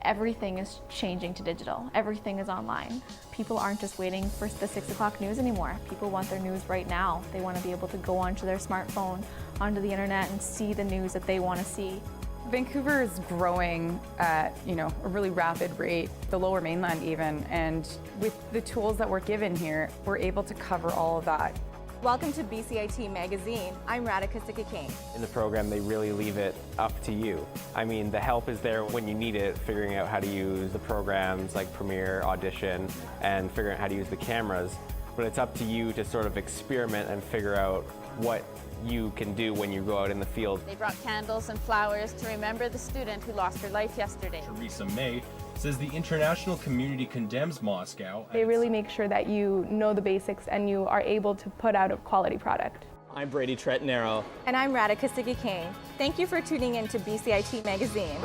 everything is changing to digital. Everything is online. People aren't just waiting for the 6 o'clock news anymore. People want their news right now. They want to be able to go onto their smartphone, onto the internet, and see the news that they want to see. Vancouver is growing at, a really rapid rate, the Lower Mainland even, and with the tools that we're given here, we're able to cover all of that. Welcome to BCIT Magazine. I'm Radhika Sikka-King. In the program, they really leave it up to you. I mean, the help is there when you need it, figuring out how to use the programs like Premiere, Audition, and figuring out how to use the cameras. But it's up to you to sort of experiment and figure out what you can do when you go out in the field. They brought candles and flowers to remember the student who lost her life yesterday. Theresa May says the international community condemns Moscow. They really make sure that you know the basics and you are able to put out a quality product. I'm Brady Tretnero. And I'm Radhika Sikka-King. Thank you for tuning in to BCIT Magazine.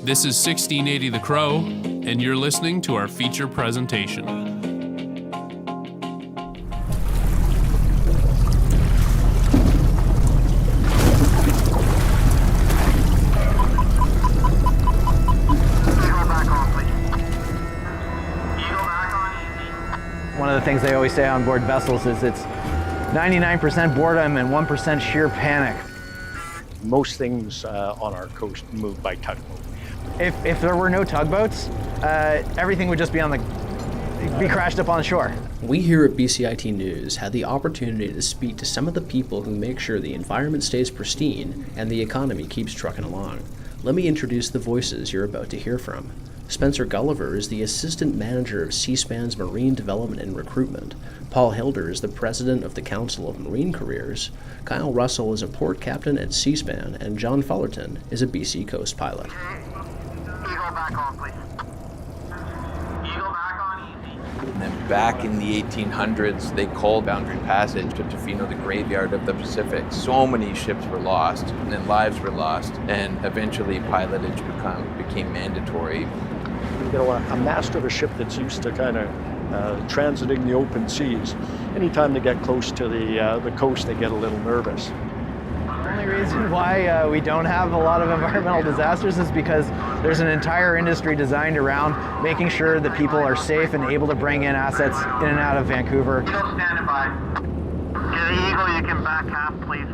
This is 1680 The Crow, and you're listening to our feature presentation. One of the things they always say on board vessels is it's 99% boredom and 1% sheer panic. Most things on our coast move by tugboat. If there were no tugboats, everything would just be be crashed up on shore. We here at BCIT News had the opportunity to speak to some of the people who make sure the environment stays pristine and the economy keeps trucking along. Let me introduce the voices you're about to hear from. Spencer Gulliver is the Assistant Manager of C-SPAN's Marine Development and Recruitment. Paul Hilder is the President of the Council of Marine Careers. Kyle Russell is a port captain at C-SPAN, and John Fullerton is a BC Coast pilot. Eagle back on, please. Eagle back on easy. And then back in the 1800s, they called Boundary Passage to Tofino the graveyard of the Pacific. So many ships were lost, and lives were lost, and eventually pilotage became mandatory. You know, a master of a ship that's used to kind of transiting the open seas, anytime they get close to the coast, they get a little nervous. The only reason why we don't have a lot of environmental disasters is because there's an entire industry designed around making sure that people are safe and able to bring in assets in and out of Vancouver. Eagle standing by. Get an Eagle, you can back half, please.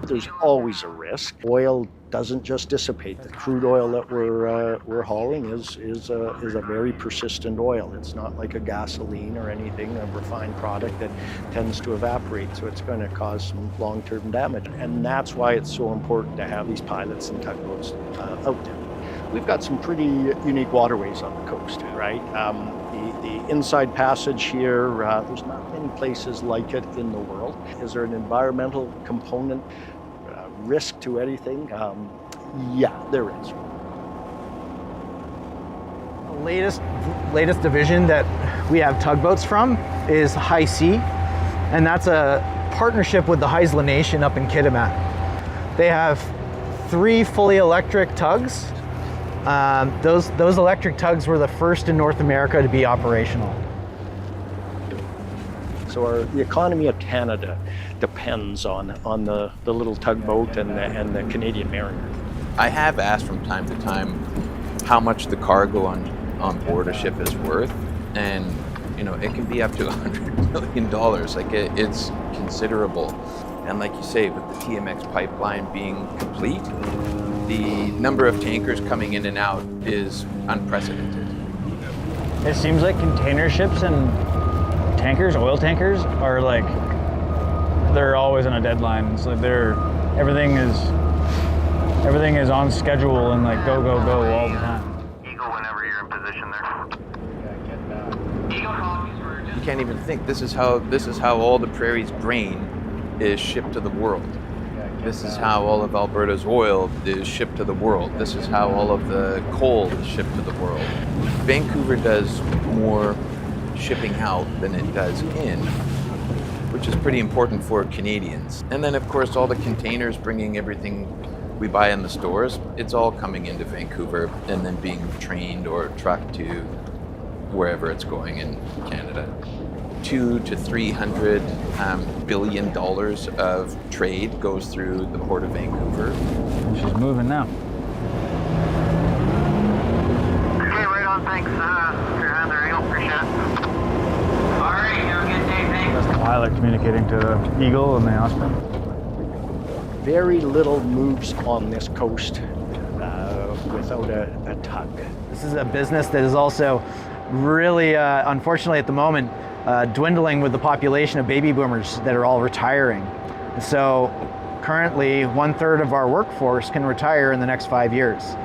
There's always a risk. Oil doesn't just dissipate. The crude oil that we're hauling is a very persistent oil. It's not like a gasoline or anything, a refined product that tends to evaporate, so it's going to cause some long-term damage. And that's why it's so important to have these pilots and tugboats out there. We've got some pretty unique waterways on the coast, right? The inside passage here, there's not many places like it in the world. Is there an environmental component? Risk to anything? Yeah, there is. The latest division that we have tugboats from is High Sea, and that's a partnership with the Haisla Nation up in Kitimat. They have 3 fully electric tugs. Those electric tugs were the first in North America to be operational. So the economy of Canada depends on the little tugboat and the Canadian Mariner. I have asked from time to time how much the cargo on board a ship is worth, and you know, it can be up to $100 million. Like it's considerable. And like you say, with the TMX pipeline being complete, the number of tankers coming in and out is unprecedented. It seems like container ships and tankers, oil tankers, are like, they're always on a deadline. It's like everything is on schedule and like go all the time. Eagle, whenever you're in position there. You can't even think. This is how all the prairie's grain is shipped to the world. This is how all of Alberta's oil is shipped to the world. This is how all of the coal is shipped to the world. Vancouver does more shipping out than it does in, which is pretty important for Canadians. And then of course all the containers bringing everything we buy in the stores, it's all coming into Vancouver and then being trained or trucked to wherever it's going in Canada. $200 to $300 billion of trade goes through the Port of Vancouver. She's moving now. Okay, right on, thanks. Your hand there, Eagle, appreciate it. All right, have a good day, thanks. That's the pilot communicating to the Eagle and the Osprey. Very little moves on this coast without a tug. This is a business that is also really, unfortunately at the moment, dwindling with the population of baby boomers that are all retiring. So currently 1/3 of our workforce can retire in the next 5 years.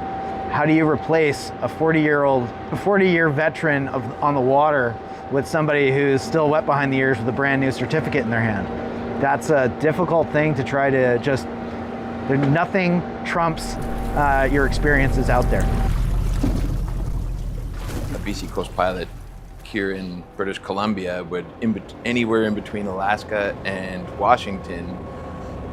How do you replace a 40-year veteran on the water with somebody who's still wet behind the ears with a brand new certificate in their hand? That's a difficult thing to try to nothing trumps your experiences out there. A BC Coast pilot here in British Columbia would, anywhere in between Alaska and Washington,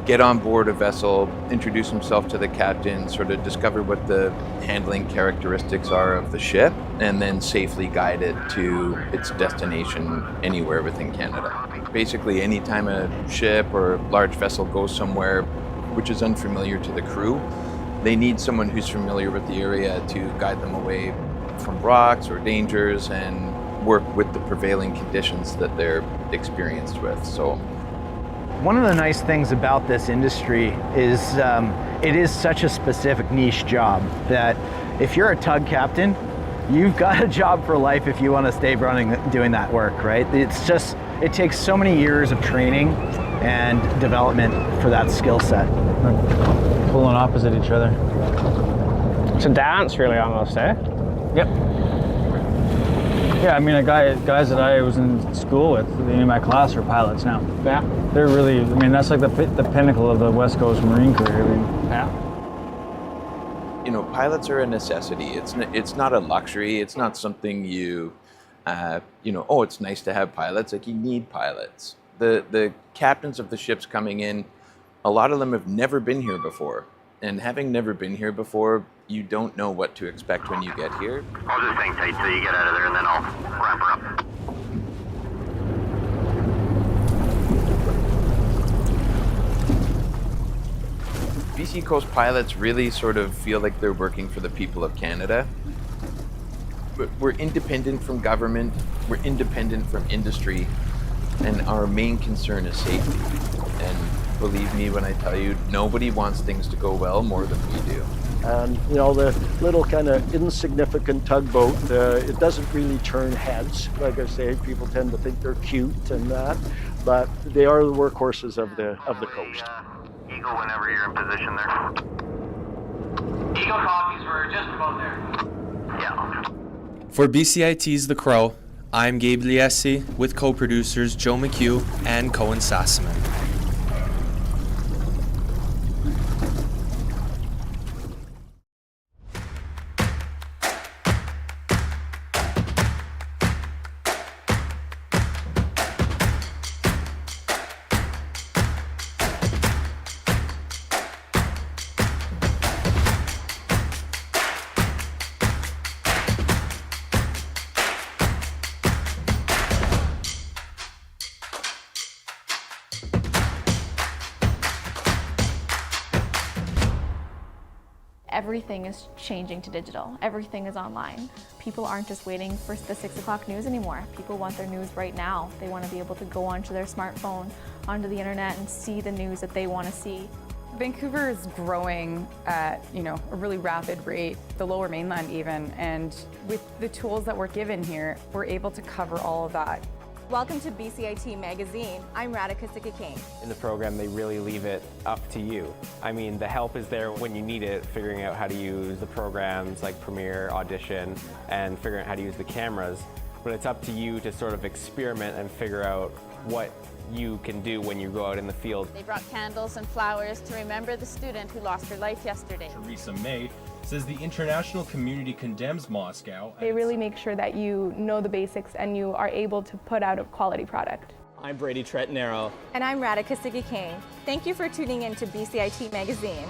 get on board a vessel, introduce himself to the captain, sort of discover what the handling characteristics are of the ship, and then safely guide it to its destination anywhere within Canada. Basically, anytime a ship or large vessel goes somewhere which is unfamiliar to the crew, they need someone who's familiar with the area to guide them away from rocks or dangers and work with the prevailing conditions that they're experienced with. So, one of the nice things about this industry is it is such a specific niche job that if you're a tug captain, you've got a job for life if you want to stay running doing that work, right? It takes so many years of training and development for that skill set. Pulling opposite each other. It's a dance, really, almost, eh? Yep. Yeah, I mean, guys that I was in school with in my class are pilots now. Yeah. They're really, I mean, that's like the pinnacle of the West Coast Marine career. I mean, yeah. You know, pilots are a necessity. It's not a luxury. It's not something you know, oh, it's nice to have pilots. Like, you need pilots. The captains of the ships coming in, a lot of them have never been here before. And having never been here before, you don't know what to expect when you get here. I'll just hang tight till you get out of there, and then I'll wrap her up. BC Coast pilots really sort of feel like they're working for the people of Canada. We're independent from government, we're independent from industry, and our main concern is safety. And believe me when I tell you, nobody wants things to go well more than we do. And you know, the little kind of insignificant tugboat, it doesn't really turn heads. Like I say, people tend to think they're cute and that, but they are the workhorses of the coast. Eagle whenever you're in position there. Eagle copies, we're just about there. Yeah. For BCIT's The Crow, I'm Gabe Liesi with co-producers Joe McHugh and Cohen Sassaman. Everything is changing to digital. Everything is online. People aren't just waiting for the 6 o'clock news anymore. People want their news right now. They want to be able to go onto their smartphone, onto the internet, and see the news that they want to see. Vancouver is growing at, you know, a really rapid rate, the Lower Mainland even, and with the tools that we're given here, we're able to cover all of that. Welcome to BCIT Magazine. I'm Radhika Sikakane. In the program, they really leave it up to you. I mean, the help is there when you need it, figuring out how to use the programs like Premiere, Audition, and figuring out how to use the cameras. But it's up to you to sort of experiment and figure out what you can do when you go out in the field. They brought candles and flowers to remember the student who lost her life yesterday. Theresa May says the international community condemns Moscow. They really make sure that you know the basics and you are able to put out a quality product. I'm Brady Tretnero. And I'm Radhika Sikakane. Thank you for tuning in to BCIT Magazine.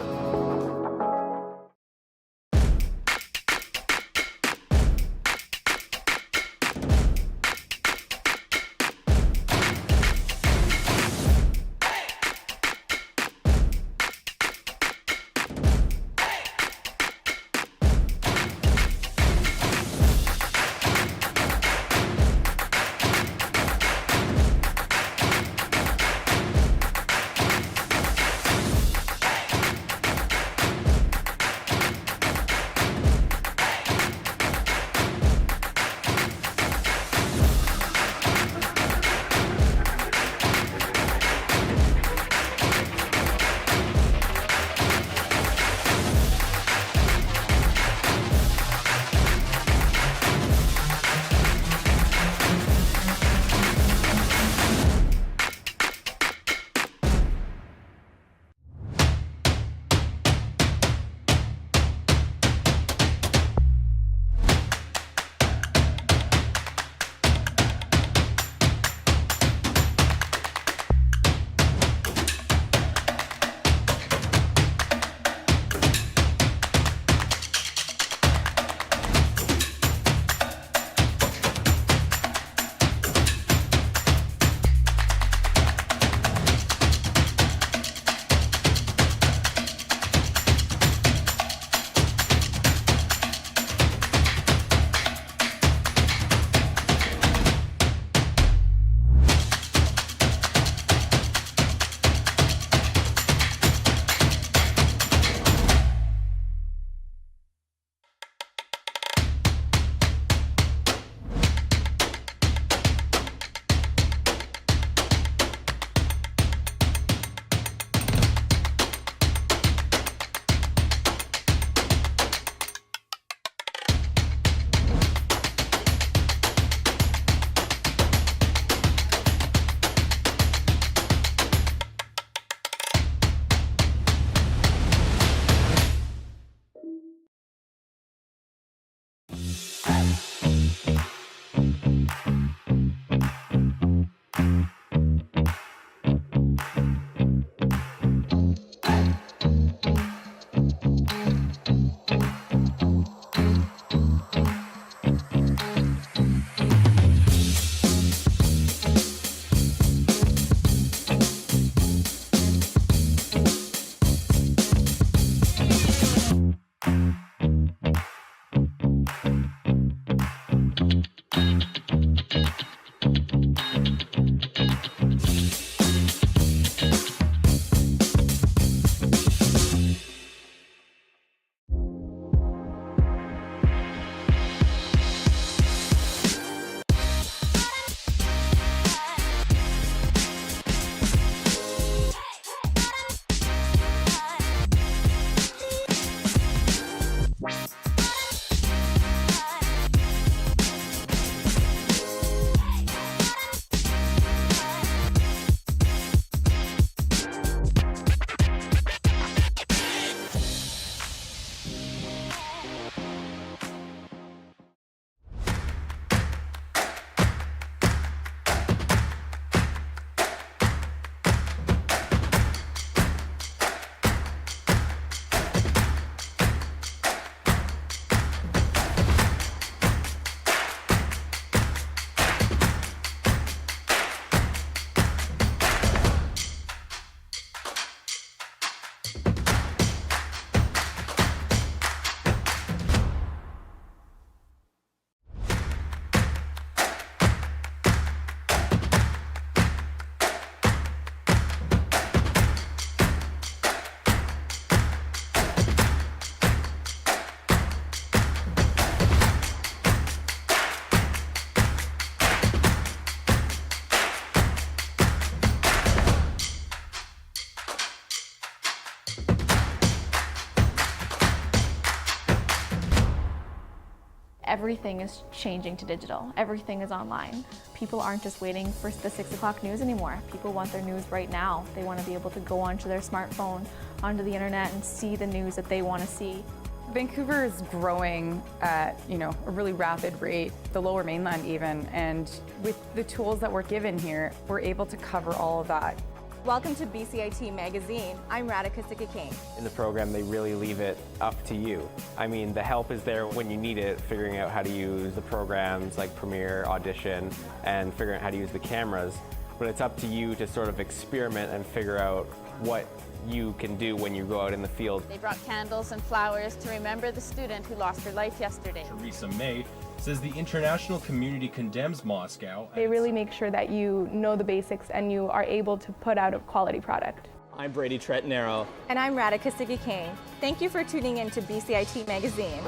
everything is changing to digital. Everything is online. People aren't just waiting for the 6 o'clock news anymore. People want their news right now. They want to be able to go onto their smartphone, onto the internet, and see the news that they want to see. Vancouver is growing at, a really rapid rate, the Lower Mainland even, and with the tools that we're given here, we're able to cover all of that. Welcome to BCIT Magazine. I'm Radhika Sikki-King. In the program, they really leave it up to you. I mean, the help is there when you need it, figuring out how to use the programs like Premiere, Audition, and figuring out how to use the cameras. But it's up to you to sort of experiment and figure out what you can do when you go out in the field. They brought candles and flowers to remember the student who lost her life yesterday. Theresa May says the international community condemns Moscow. They really make sure that you know the basics and you are able to put out a quality product. I'm Brady Trettenaro. And I'm Radhika Sikki-King. Thank you for tuning in to BCIT Magazine.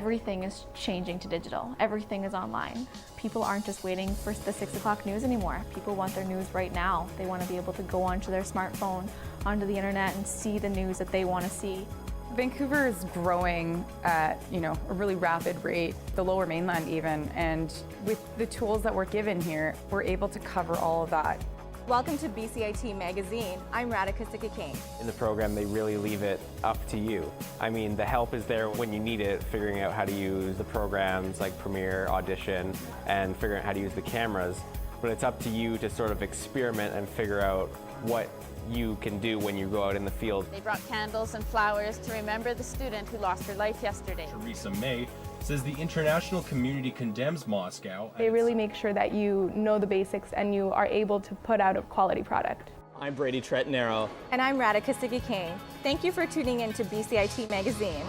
Everything is changing to digital. Everything is online. People aren't just waiting for the 6 o'clock news anymore. People want their news right now. They want to be able to go onto their smartphone, onto the internet, and see the news that they want to see. Vancouver is growing at a really rapid rate, the Lower Mainland even, and with the tools that we're given here, we're able to cover all of that. Welcome to BCIT Magazine. I'm Radhika Sikakane. In the program, they really leave it up to you. I mean, the help is there when you need it, figuring out how to use the programs like Premiere, Audition, and figuring out how to use the cameras. But it's up to you to sort of experiment and figure out what you can do when you go out in the field. They brought candles and flowers to remember the student who lost her life yesterday. Theresa May says the international community condemns Moscow. They really make sure that you know the basics and you are able to put out a quality product. I'm Brady Trettenaro. And I'm Radhika Sikakane. Thank you for tuning in to BCIT Magazine.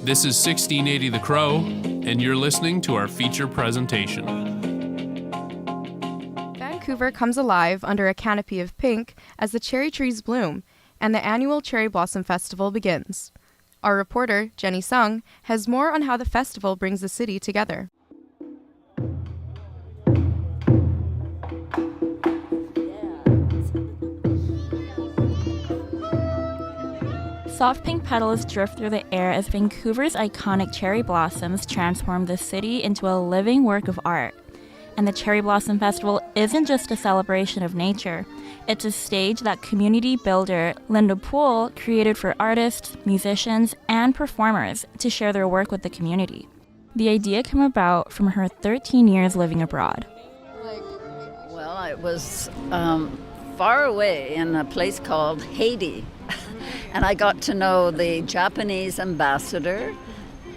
This is 1680 The Crow, and you're listening to our feature presentation. Vancouver comes alive under a canopy of pink as the cherry trees bloom and the annual Cherry Blossom Festival begins. Our reporter, Jenny Sung, has more on how the festival brings the city together. Soft pink petals drift through the air as Vancouver's iconic cherry blossoms transform the city into a living work of art. And the Cherry Blossom Festival isn't just a celebration of nature. It's a stage that community builder Linda Poole created for artists, musicians, and performers to share their work with the community. The idea came about from her 13 years living abroad. Well, I was far away in a place called Haiti, and I got to know the Japanese ambassador,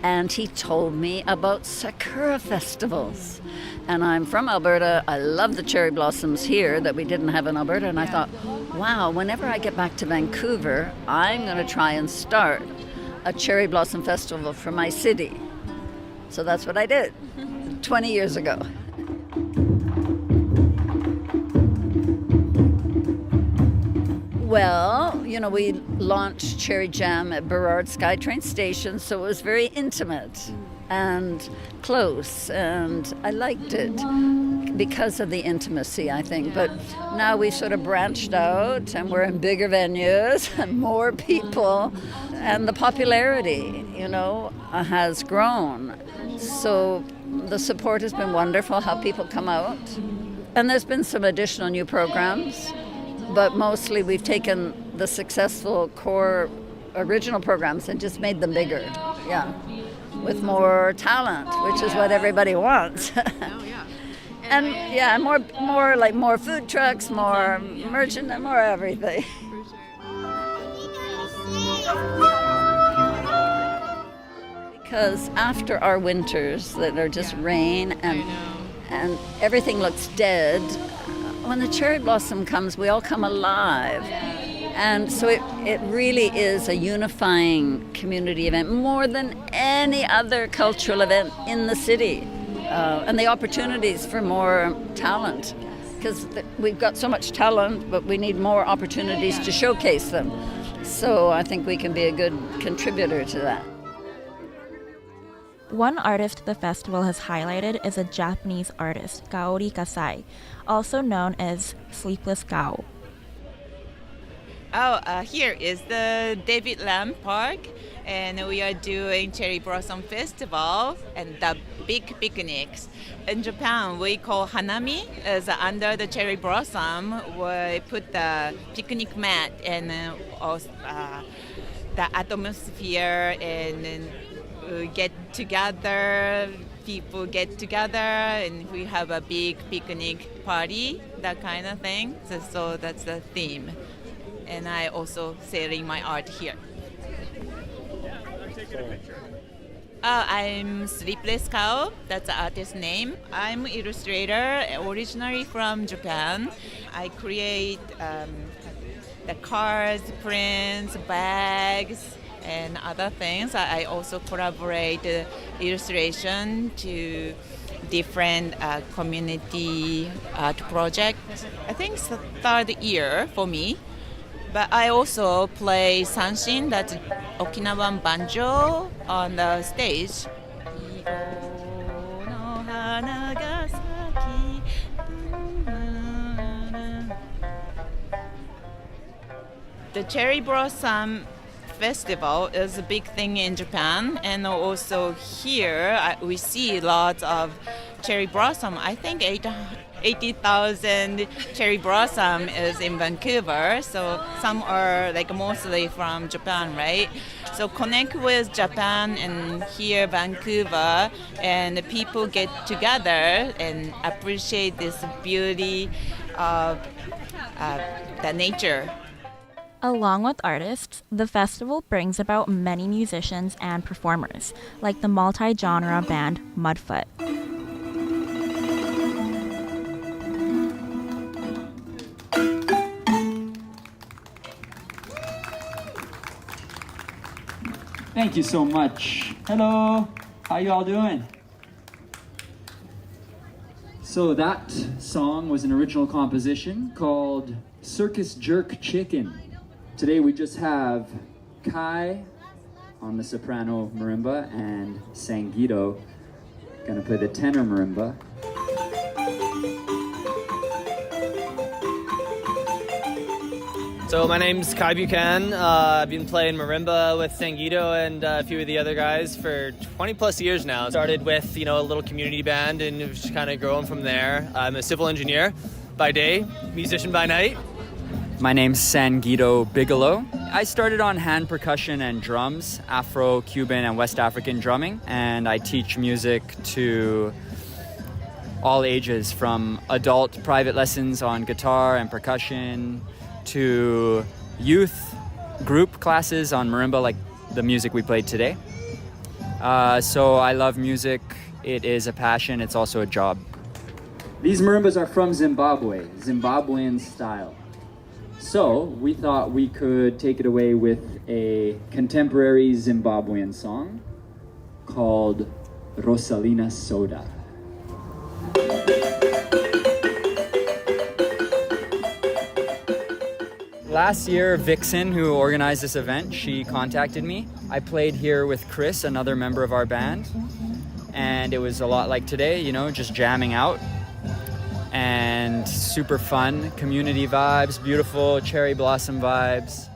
and he told me about Sakura festivals. And I'm from Alberta. I love the cherry blossoms here that we didn't have in Alberta. And I thought, wow, whenever I get back to Vancouver, I'm going to try and start a cherry blossom festival for my city. So that's what I did 20 years ago. Well, you know, we launched Cherry Jam at Burrard SkyTrain Station, so it was very intimate and close, and I liked it because of the intimacy, I think. But now we sort of branched out, and we're in bigger venues and more people, and the popularity, you know, has grown. So the support has been wonderful, how people come out. And there's been some additional new programs, but mostly we've taken the successful core original programs and just made them bigger, with more talent, which is what everybody wants. And more food trucks, more merchandise, more everything. Because after our winters that are just rain and everything looks dead, when the cherry blossom comes, we all come alive. And so it really is a unifying community event, more than any other cultural event in the city. And the opportunities for more talent, because we've got so much talent, but we need more opportunities to showcase them. So I think we can be a good contributor to that. One artist the festival has highlighted is a Japanese artist, Kaori Kasai, also known as Sleepless Cow. Here is the David Lam Park, and we are doing Cherry Blossom Festival and the big picnics. In Japan, we call Hanami, as under the cherry blossom, we put the picnic mat and the atmosphere, and get together, people get together, and we have a big picnic party, that kind of thing. So that's the theme. And I also selling my art here. I'm Sleepless Cow, that's the artist's name. I'm an illustrator, originally from Japan. I create the cards, prints, bags, and other things. I also collaborate illustration to different community art projects. I think it's the third year for me. But I also play sanshin, that's Okinawan banjo, on the stage. The Cherry Blossom Festival is a big thing in Japan, and also here we see lots of cherry blossom. I think 80,000 cherry blossom is in Vancouver, so some are like mostly from Japan, right? So connect with Japan and here Vancouver, and people get together and appreciate this beauty of the nature. Along with artists, the festival brings about many musicians and performers, like the multi-genre band Mudfoot. Thank you so much. Hello, how you all doing? So that song was an original composition called Circus Jerk Chicken. Today we just have Kai on the soprano marimba and Sangeeto gonna play the tenor marimba. So my name's Kai Buchanan. I've been playing marimba with Sangeeto and a few of the other guys for 20 plus years now. Started with, a little community band and it was just kind of growing from there. I'm a civil engineer by day, musician by night. My name's Sangeeto Bigelow. I started on hand percussion and drums, Afro, Cuban, and West African drumming, and I teach music to all ages, from adult private lessons on guitar and percussion to youth group classes on marimba, like the music we played today. So I love music. It is a passion. It's also a job. These marimbas are from Zimbabwe, Zimbabwean style. So we thought we could take it away with a contemporary Zimbabwean song called Rosalina Soda. Last year, Vixen, who organized this event, she contacted me. I played here with Chris, another member of our band, and it was a lot like today, just jamming out. And super fun, community vibes, beautiful cherry blossom vibes.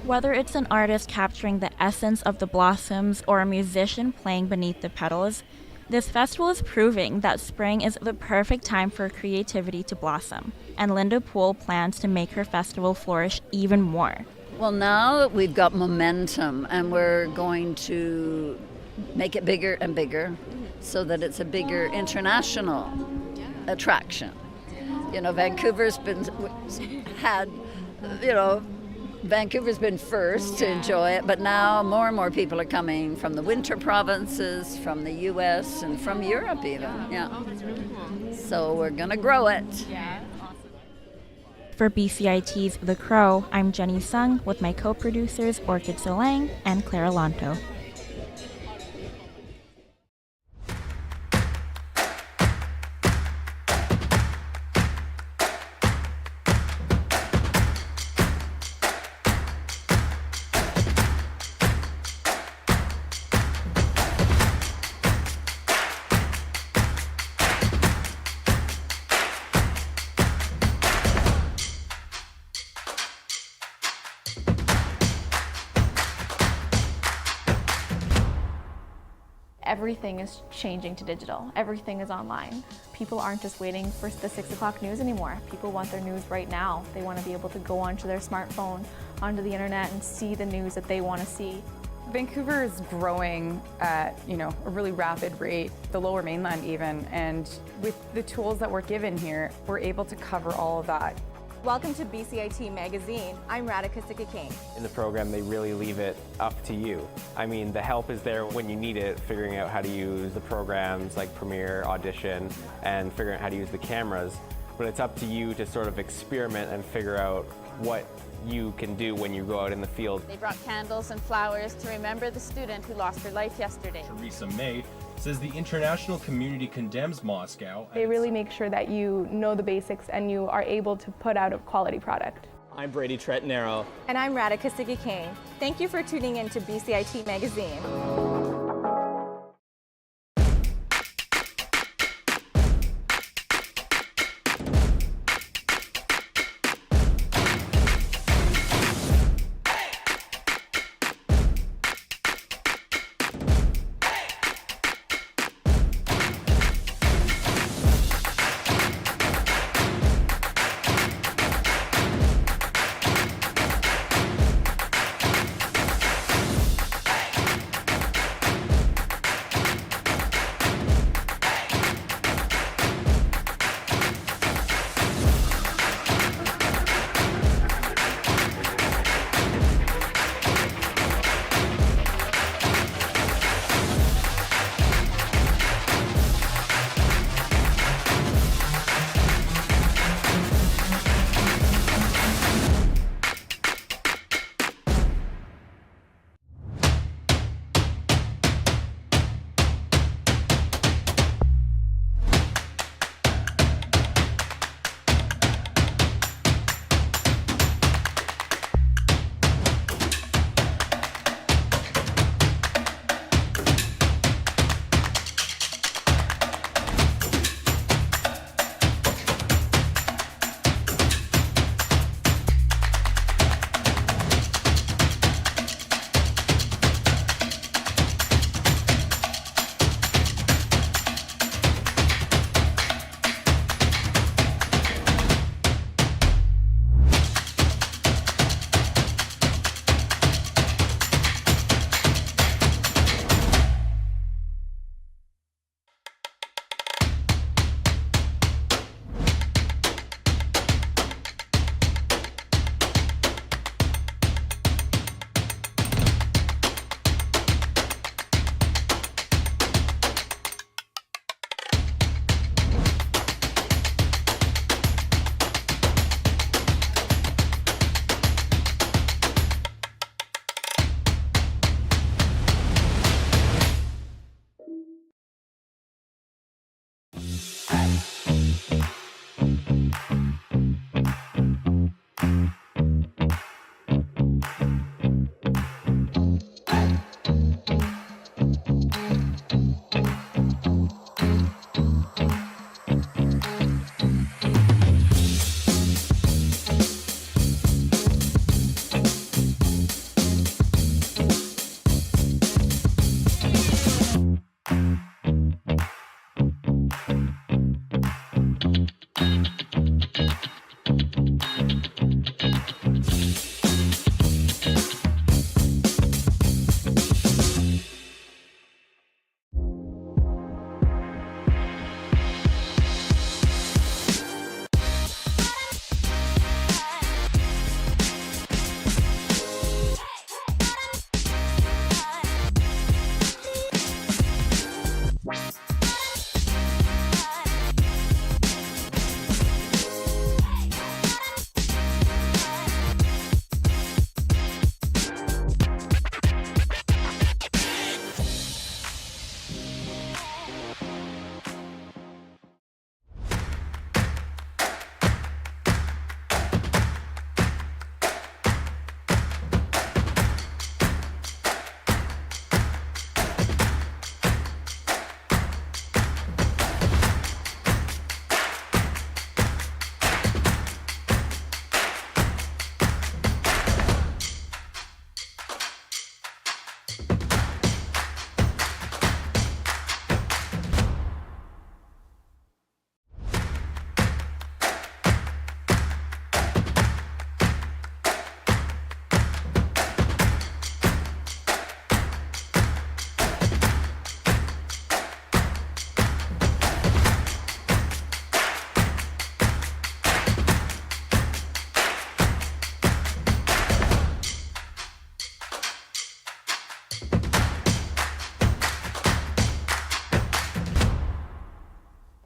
Whether it's an artist capturing the essence of the blossoms or a musician playing beneath the petals, this festival is proving that spring is the perfect time for creativity to blossom, and Linda Poole plans to make her festival flourish even more. Well, now we've got momentum and we're going to make it bigger and bigger so that it's a bigger international attraction. Vancouver's been first to enjoy it, but now more and more people are coming from the winter provinces, from the US, and from Europe even. Yeah. Oh, that's really cool. So we're going to grow it. Yeah. For BCIT's The Crow, I'm Jenny Sung with my co-producers Orchid Solang and Clara Lanto. Everything is changing to digital. Everything is online. People aren't just waiting for the 6 o'clock news anymore. People want their news right now. They want to be able to go onto their smartphone, onto the internet, and see the news that they want to see. Vancouver is growing at, a really rapid rate, the Lower Mainland even, and with the tools that we're given here, we're able to cover all of that. Welcome to BCIT Magazine. I'm Radhika Sikki-King. In the program, they really leave it up to you. The help is there when you need it, figuring out how to use the programs like Premiere, Audition, and figuring out how to use the cameras. But it's up to you to sort of experiment and figure out what you can do when you go out in the field. They brought candles and flowers to remember the student who lost her life yesterday. Theresa May says the international community condemns Moscow. They really make sure that you know the basics and you are able to put out a quality product. I'm Brady Trettenaro. And I'm Radhika Sikki-King. Thank you for tuning in to BCIT Magazine.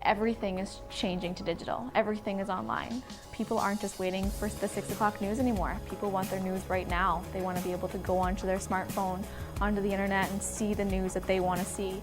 Everything is changing to digital. Everything is online. People aren't just waiting for the 6 o'clock news anymore. People want their news right now. They want to be able to go onto their smartphone, onto the internet, and see the news that they want to see.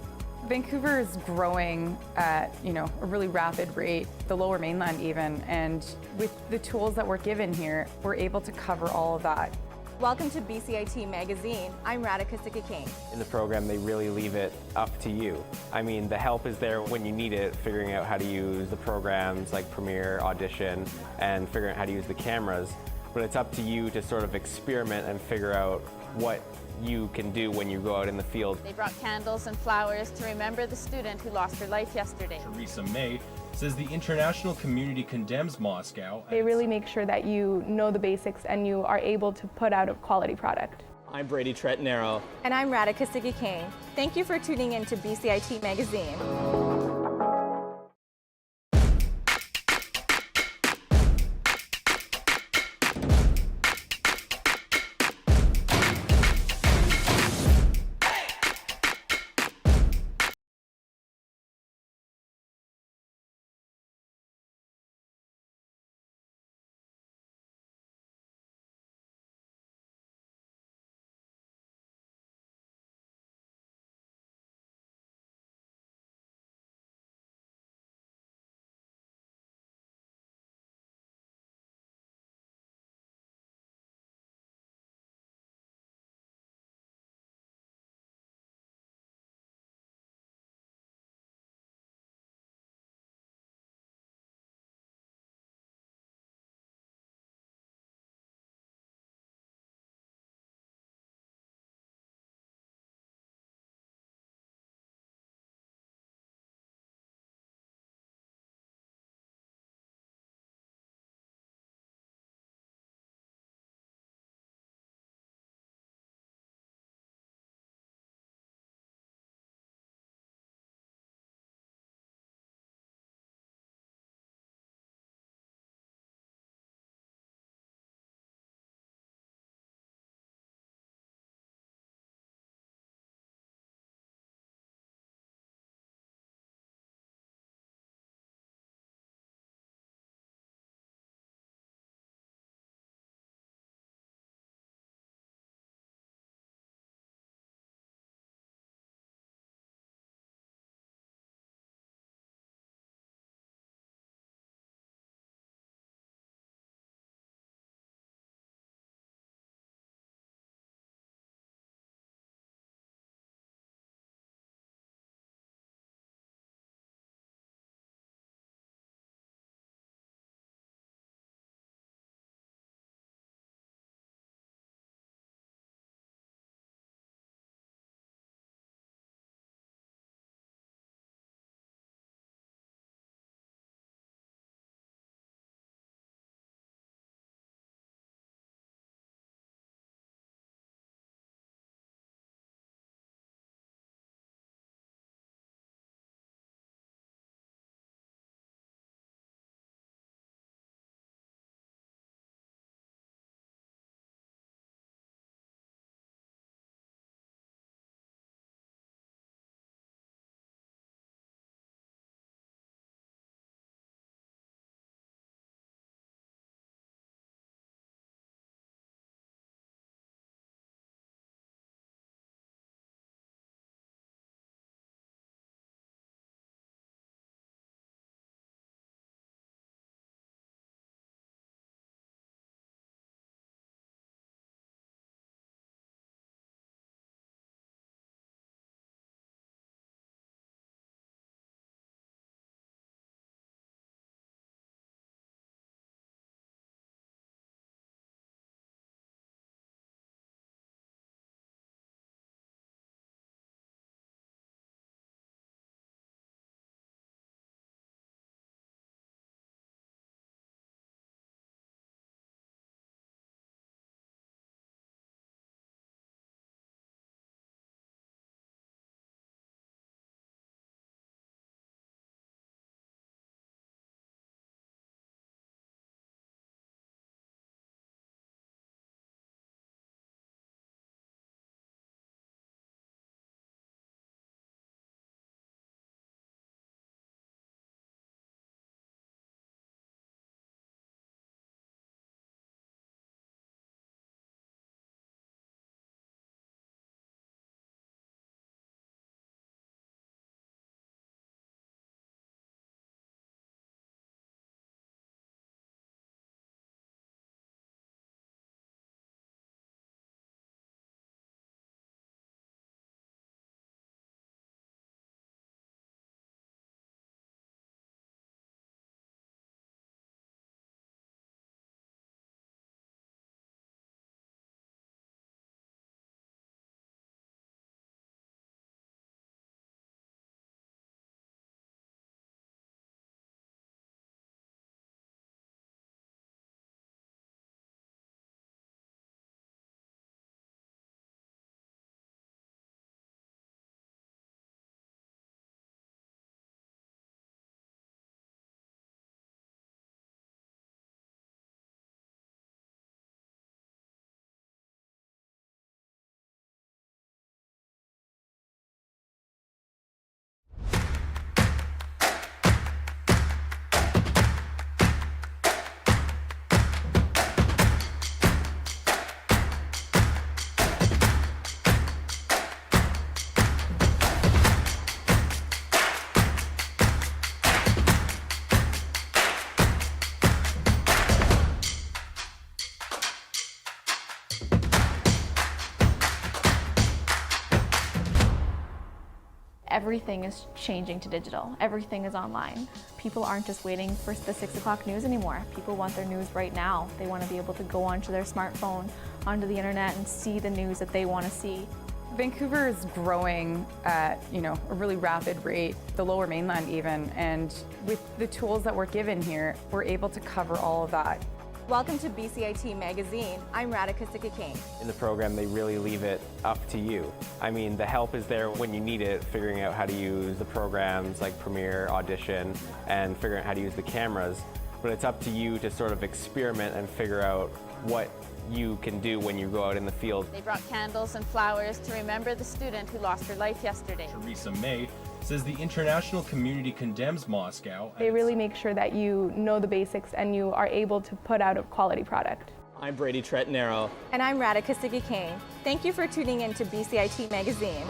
Vancouver is growing at a really rapid rate, the Lower Mainland even, and with the tools that we're given here, we're able to cover all of that. Welcome to BCIT Magazine. I'm Radhika Sikakane. In the program, they really leave it up to you. I mean, the help is there when you need it, figuring out how to use the programs like Premiere, Audition, and figuring out how to use the cameras. But it's up to you to sort of experiment and figure out what you can do when you go out in the field. They brought candles and flowers to remember the student who lost her life yesterday. Theresa May says the international community condemns Moscow. They really make sure that you know the basics and you are able to put out a quality product. I'm Brady Trettenaro. And I'm Radhika Sikakane. Thank you for tuning in to BCIT Magazine. Everything is changing to digital. Everything is online. People aren't just waiting for the 6 o'clock news anymore. People want their news right now. They want to be able to go onto their smartphone, onto the internet, and see the news that they want to see. Vancouver is growing at, a really rapid rate, the Lower Mainland even, and with the tools that we're given here, we're able to cover all of that. Welcome to BCIT Magazine. I'm Radhika Sikakane. In the program, they really leave it up to you. I mean, the help is there when you need it, figuring out how to use the programs like Premiere, Audition, and figuring out how to use the cameras. But it's up to you to sort of experiment and figure out what you can do when you go out in the field. They brought candles and flowers to remember the student who lost her life yesterday. Theresa May says the international community condemns Moscow. They really make sure that you know the basics and you are able to put out a quality product. I'm Brady Trettenero. And I'm Radhika Sikakane. Thank you for tuning in to BCIT Magazine.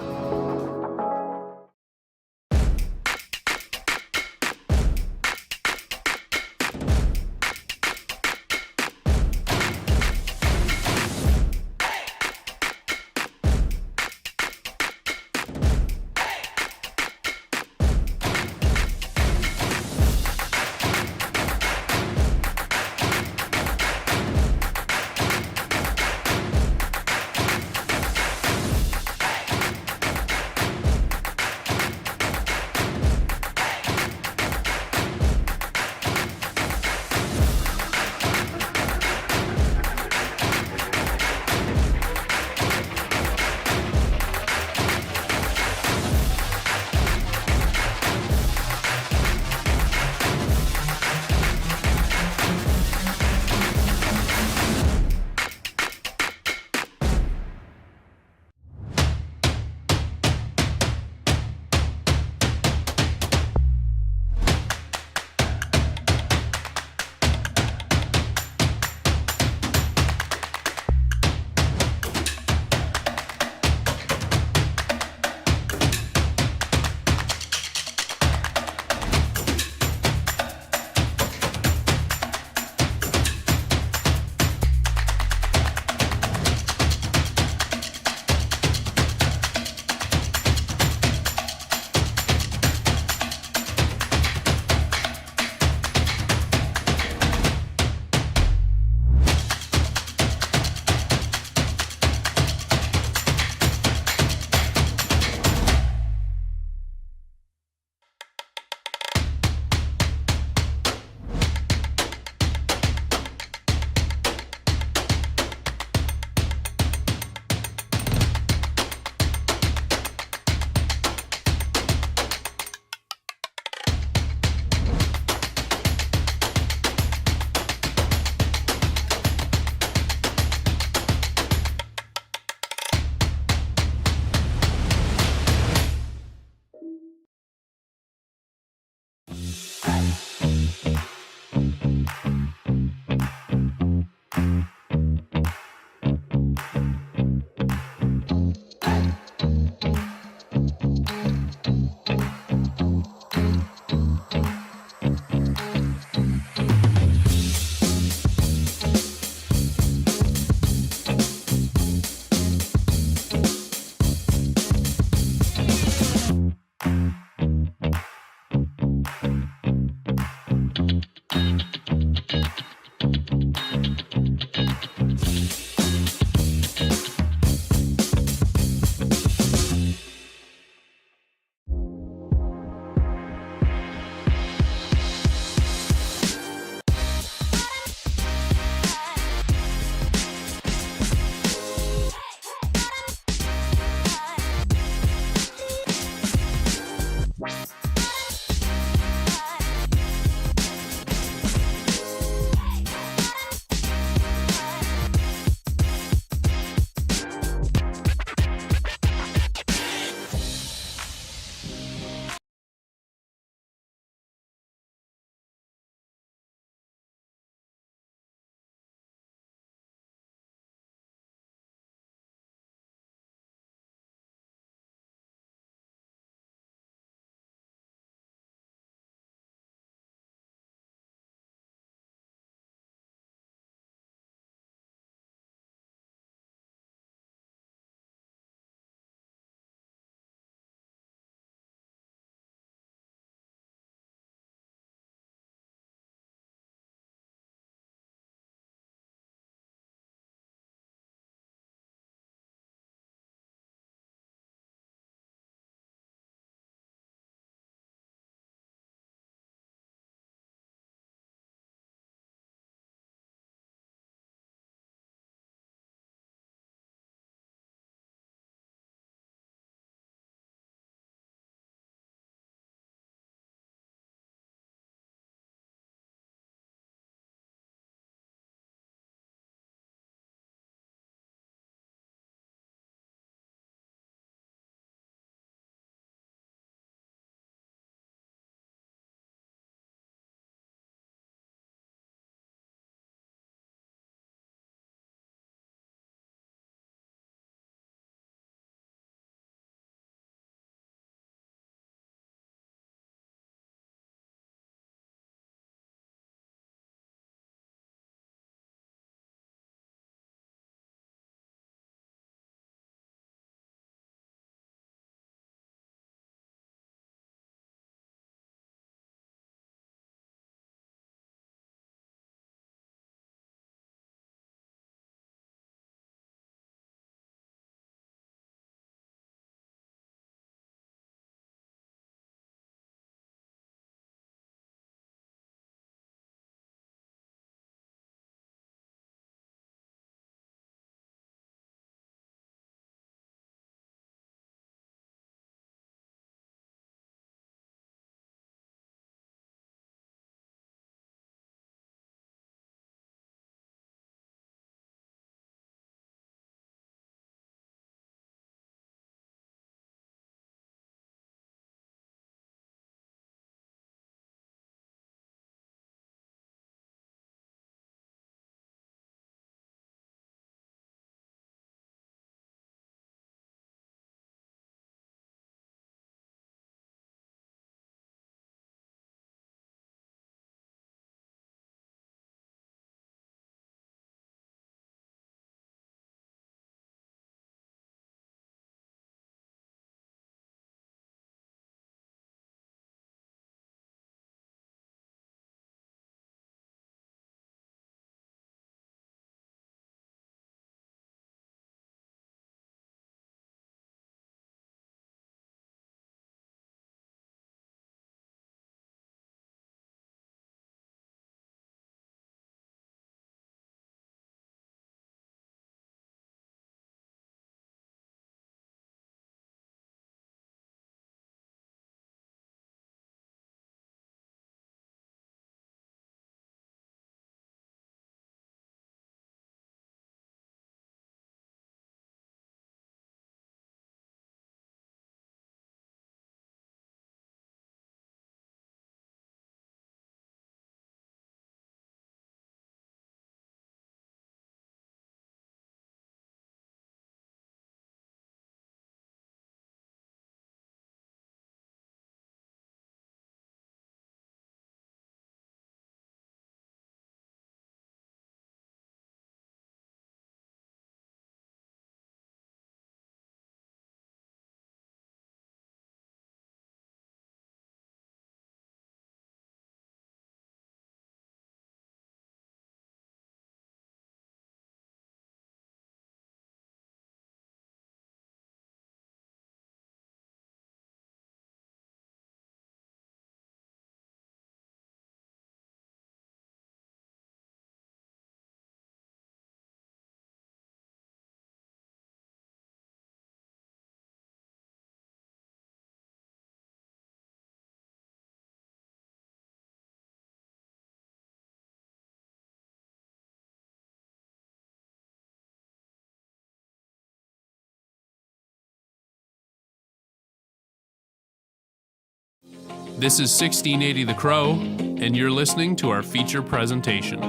This is 1680 The Crow, and you're listening to our feature presentation.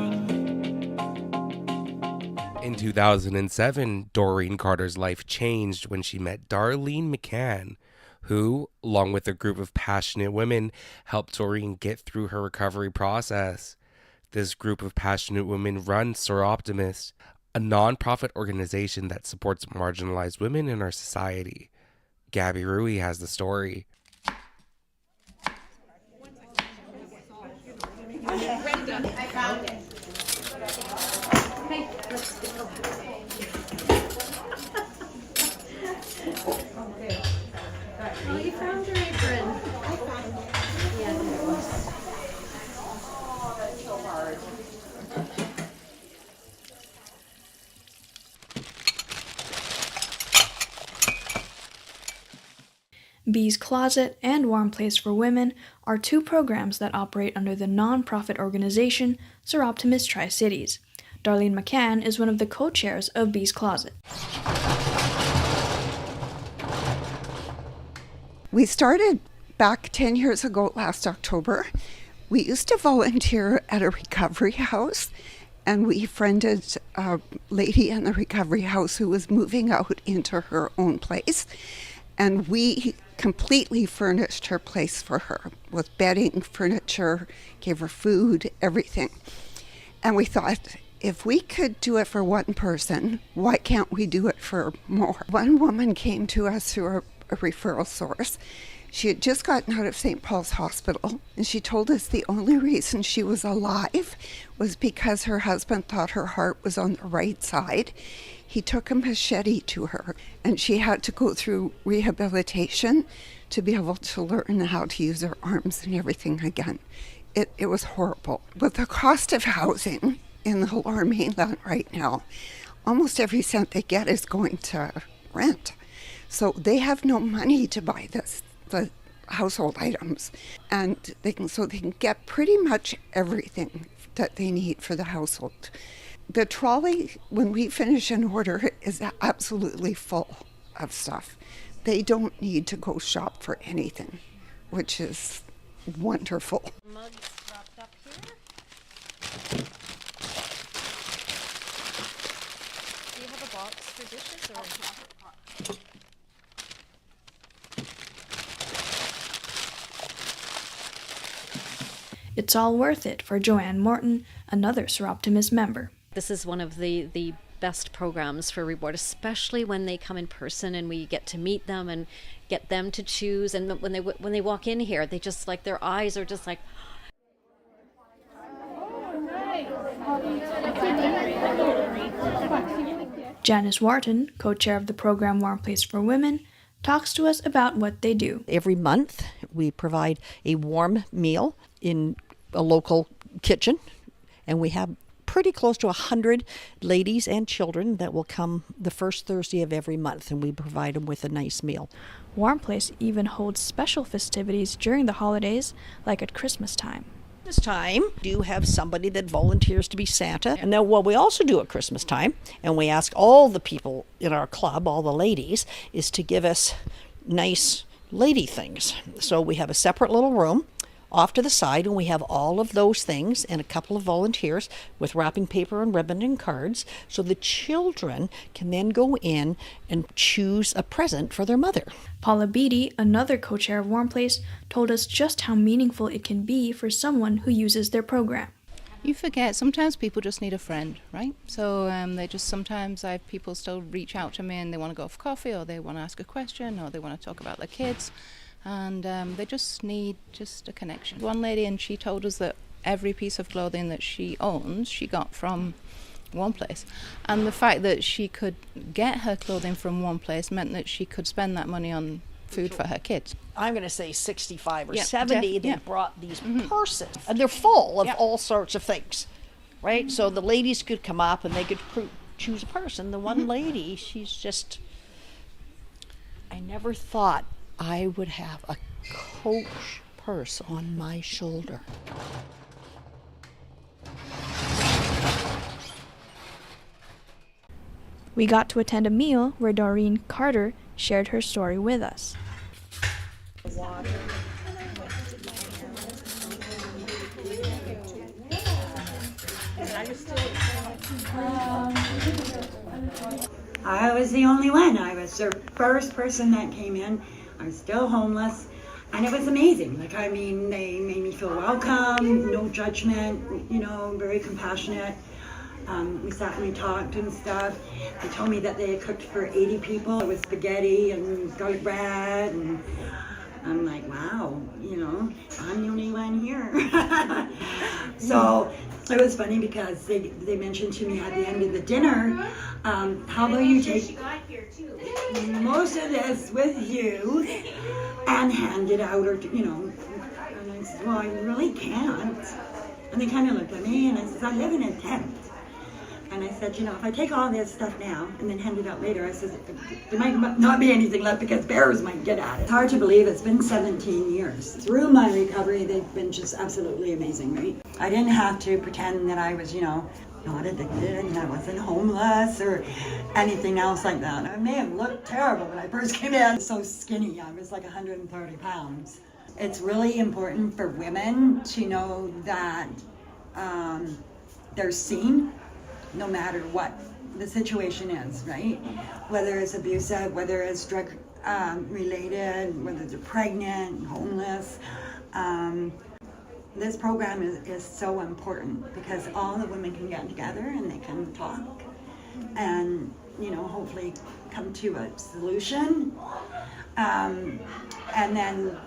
In 2007, Doreen Carter's life changed when she met Darlene McCann, who, along with a group of passionate women, helped Doreen get through her recovery process. This group of passionate women runs Soroptimist, a non-profit organization that supports marginalized women in our society. Gabby Rui has the story. Brenda, I found it. Oh, you found your apron. I found it. Yeah, there it was. Oh, that's so hard. Bee's Closet and Warm Place for Women are two programs that operate under the non-profit organization Soroptimist Tri-Cities. Darlene McCann is one of the co-chairs of Bee's Closet. We started back 10 years ago last October. We used to volunteer at a recovery house, and we friended a lady in the recovery house who was moving out into her own place. And we completely furnished her place for her with bedding, furniture, gave her food, everything. And we thought, if we could do it for one person, why can't we do it for more? One woman came to us through a referral source. She had just gotten out of St. Paul's Hospital, and she told us the only reason she was alive was because her husband thought her heart was on the right side. He took a machete to her, and she had to go through rehabilitation to be able to learn how to use her arms and everything again. It was horrible. With the cost of housing in the Lower Mainland right now, almost every cent they get is going to rent. So they have no money to buy the household items, and they can get pretty much everything that they need for the household. The trolley, when we finish an order, is absolutely full of stuff. They don't need to go shop for anything, which is wonderful. Mugs wrapped up here. Do you have a box for dishes or? It's all worth it for Joanne Morton, another Soroptimist member. This is one of the best programs for reward, especially when they come in person and we get to meet them and get them to choose. And when they walk in here, they just like, their eyes are just like. Janice Wharton, co-chair of the program Warm Place for Women, talks to us about what they do. Every month, we provide a warm meal in a local kitchen, and we have pretty close to 100 ladies and children that will come the first Thursday of every month, and we provide them with a nice meal. Warm Place even holds special festivities during the holidays, like at Christmas time. This time, we do have somebody that volunteers to be Santa. And then what we also do at Christmas time, and we ask all the people in our club, all the ladies, is to give us nice lady things. So we have a separate little room off to the side, and we have all of those things and a couple of volunteers with wrapping paper and ribbon and cards, so the children can then go in and choose a present for their mother. Paula Beatty, another co-chair of Warm Place, told us just how meaningful it can be for someone who uses their program. You forget, sometimes people just need a friend, right? So sometimes I have people still reach out to me and they want to go for coffee, or they want to ask a question, or they want to talk about their kids. And they just need a connection. One lady, and she told us that every piece of clothing that she owns, she got from One Place. And the fact that she could get her clothing from One Place meant that she could spend that money on food for her kids. I'm going to say 65 or Yeah, 70, they yeah. brought these purses, and they're full of all sorts of things, right? So the ladies could come up and they could choose a purse. And the one lady, she's just, I never thought I would have a Coach purse on my shoulder. We got to attend a meal where Doreen Carter shared her story with us. I was the only one. I was the first person that came in. I was still homeless, and it was amazing. Like, I mean, they made me feel welcome, no judgment, you know, very compassionate. We sat and we talked and stuff. They told me that they had cooked for 80 people. It was spaghetti and garlic bread, and I'm like, wow, you know, I'm the only one here. So it was funny because they mentioned to me at the end of the dinner, how about you take most of this with you and hand it out, or, you know. And I said, well, I really can't. And they kind of looked at me, and I said, I live in a tent. And I said, you know, if I take all this stuff now and then hand it out later, I said, there might not be anything left because bears might get at it. It's hard to believe it's been 17 years. Through my recovery, they've been just absolutely amazing, right? I didn't have to pretend that I was, you know, not addicted and I wasn't homeless or anything else like that. I may have looked terrible when I first came in. So skinny, I was like 130 pounds. It's really important for women to know that they're seen, no matter what the situation is, right? Whether it's abusive, whether it's drug related, whether they're pregnant, homeless. This program is so important because all the women can get together and they can talk and, you know, hopefully come to a solution. And then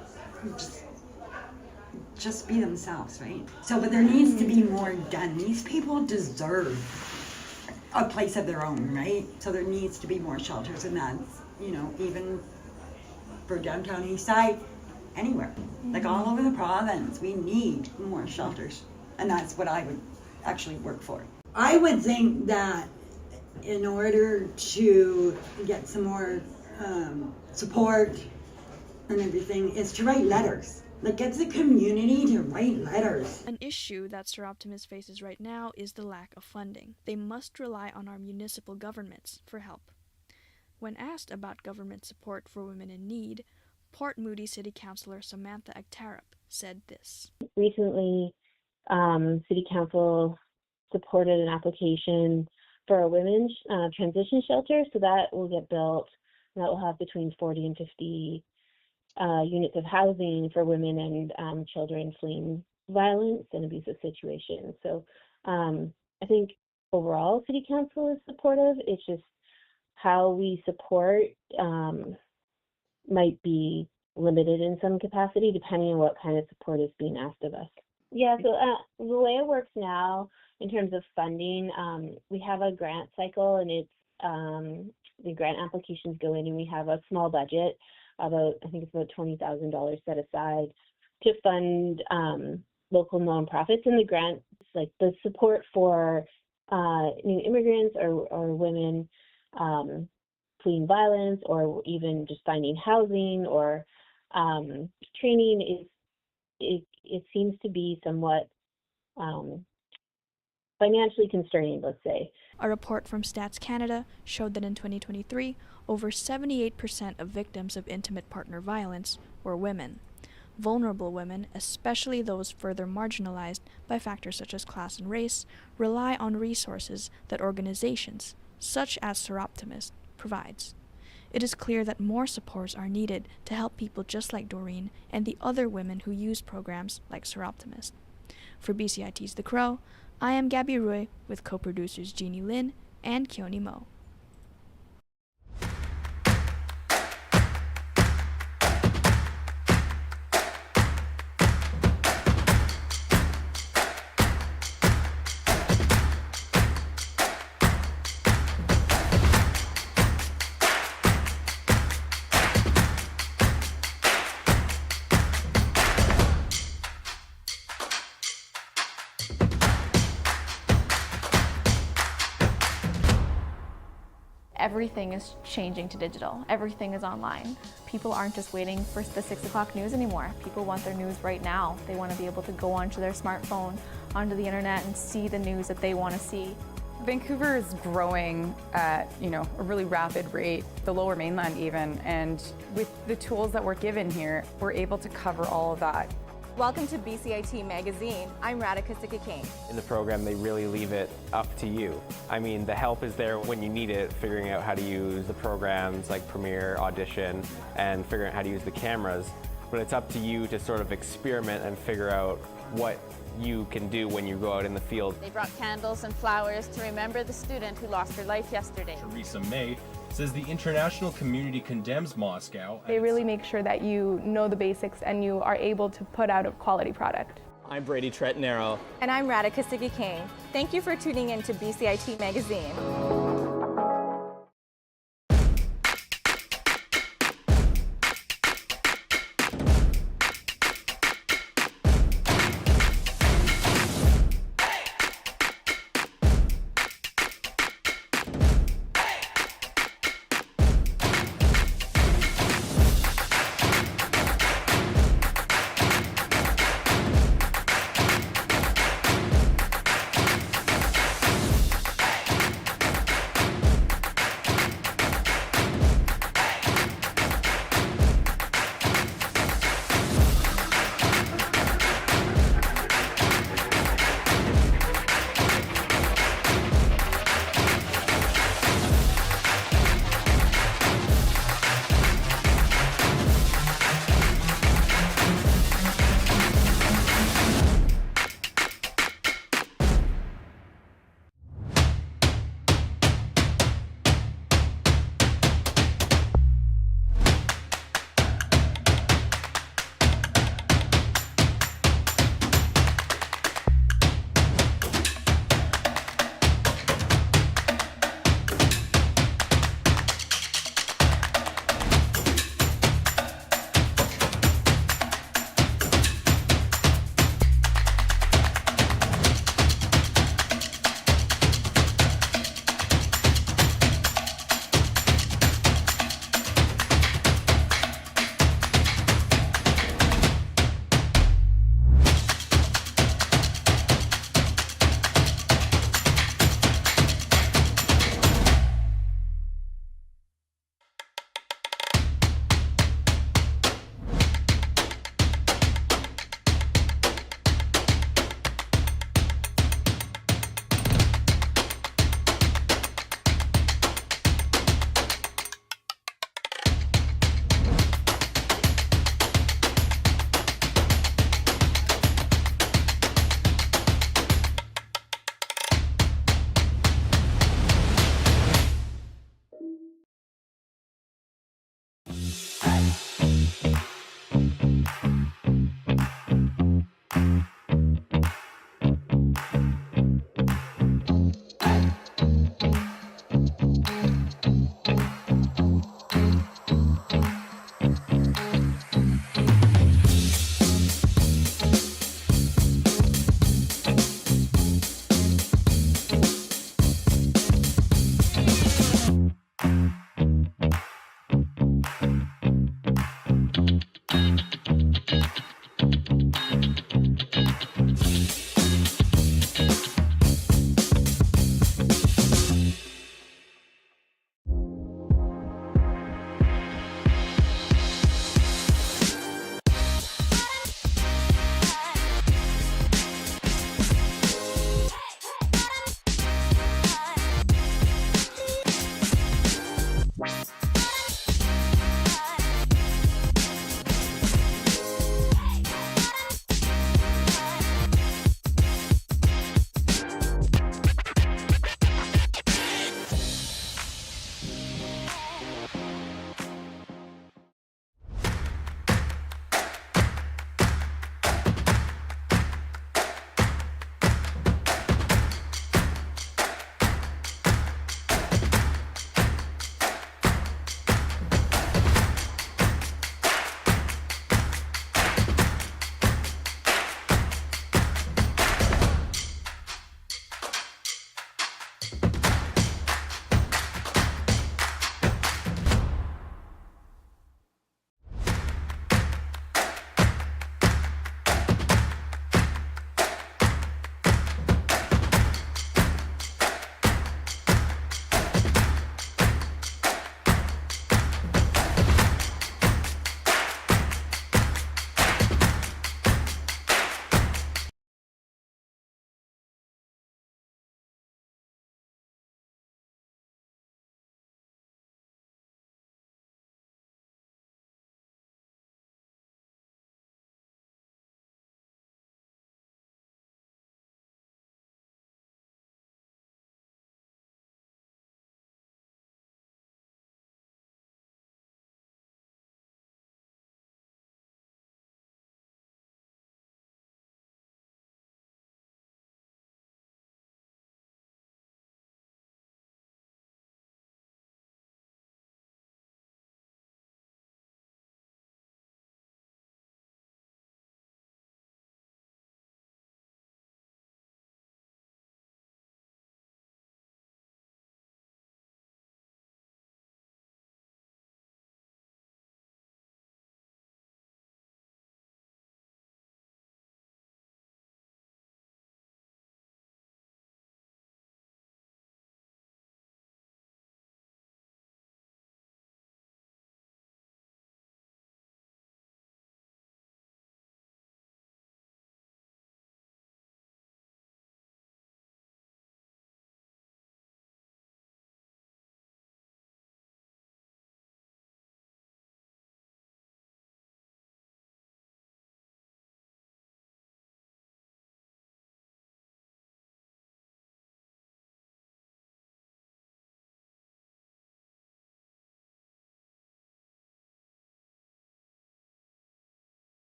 just be themselves, right? So, but there needs to be more done. These people deserve a place of their own, right? So there needs to be more shelters, and that's, you know, even for downtown East Side, anywhere. Like all over the province, we need more shelters. And that's what I would actually work for. I would think that in order to get some more support and everything is to write letters. Like, get the community to write letters. An issue that Sir Optimus faces right now is the lack of funding. They must rely on our municipal governments for help. When asked about government support for women in need, Port Moody City Councillor Samantha Aktarup said this. Recently, City Council supported an application for a women's transition shelter, so that will get built, and that will have between 40 and 50 units of housing for women and children fleeing violence and abusive situations. So I think overall City Council is supportive. It's just how we support might be limited in some capacity depending on what kind of support is being asked of us. Yeah, so the way it works now in terms of funding, we have a grant cycle, and it's the grant applications go in and we have a small budget. I think it's about $20,000 set aside to fund local nonprofits, and the grants, like the support for new immigrants or women fleeing violence, or even just finding housing or training, it seems to be somewhat financially constraining, let's say. A report from Stats Canada showed that in 2023, over 78% of victims of intimate partner violence were women. Vulnerable women, especially those further marginalized by factors such as class and race, rely on resources that organizations, such as Sir Optimus, provides. It is clear that more supports are needed to help people just like Doreen and the other women who use programs like Sir Optimus. For BCIT's The Crow, I am Gabby Rui with co-producers Jeannie Lynn and Keone Mo. Everything is changing to digital. Everything is online. People aren't just waiting for the 6 o'clock news anymore. People want their news right now. They want to be able to go onto their smartphone, onto the internet, and see the news that they want to see. Vancouver is growing at, a really rapid rate, the Lower Mainland even, and with the tools that we're given here, we're able to cover all of that. Welcome to BCIT Magazine. I'm Radhika Sikakane. In the program, they really leave it up to you. I mean, the help is there when you need it, figuring out how to use the programs like Premiere, Audition, and figuring out how to use the cameras. But it's up to you to sort of experiment and figure out what you can do when you go out in the field. They brought candles and flowers to remember the student who lost her life yesterday. Teresa May says the international community condemns Moscow. They really make sure that you know the basics and you are able to put out a quality product. I'm Brady Tretnero. And I'm Radhika Sikakane. Thank you for tuning in to BCIT Magazine.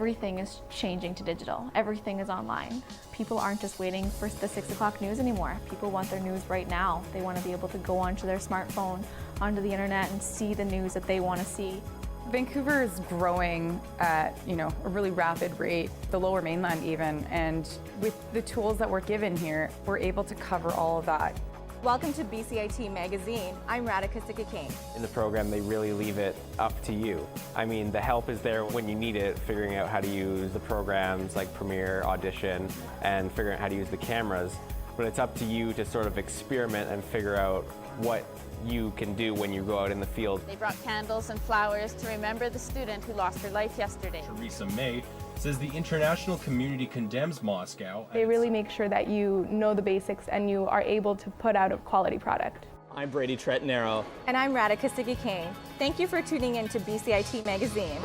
Everything is changing to digital. Everything is online. People aren't just waiting for the 6 o'clock news anymore. People want their news right now. They want to be able to go onto their smartphone, onto the internet, and see the news that they want to see. Vancouver is growing at, a really rapid rate, the Lower Mainland even, and with the tools that we're given here, we're able to cover all of that. Welcome to BCIT Magazine. I'm Radhika Sikka-King. In the program, they really leave it up to you. I mean, the help is there when you need it, figuring out how to use the programs like Premiere, Audition, and figuring out how to use the cameras. But it's up to you to sort of experiment and figure out what you can do when you go out in the field. They brought candles and flowers to remember the student who lost her life yesterday. Theresa May says the international community condemns Moscow. They really make sure that you know the basics and you are able to put out a quality product. I'm Brady Tretnero. And I'm Radhika Sikka-King. Thank you for tuning in to BCIT Magazine.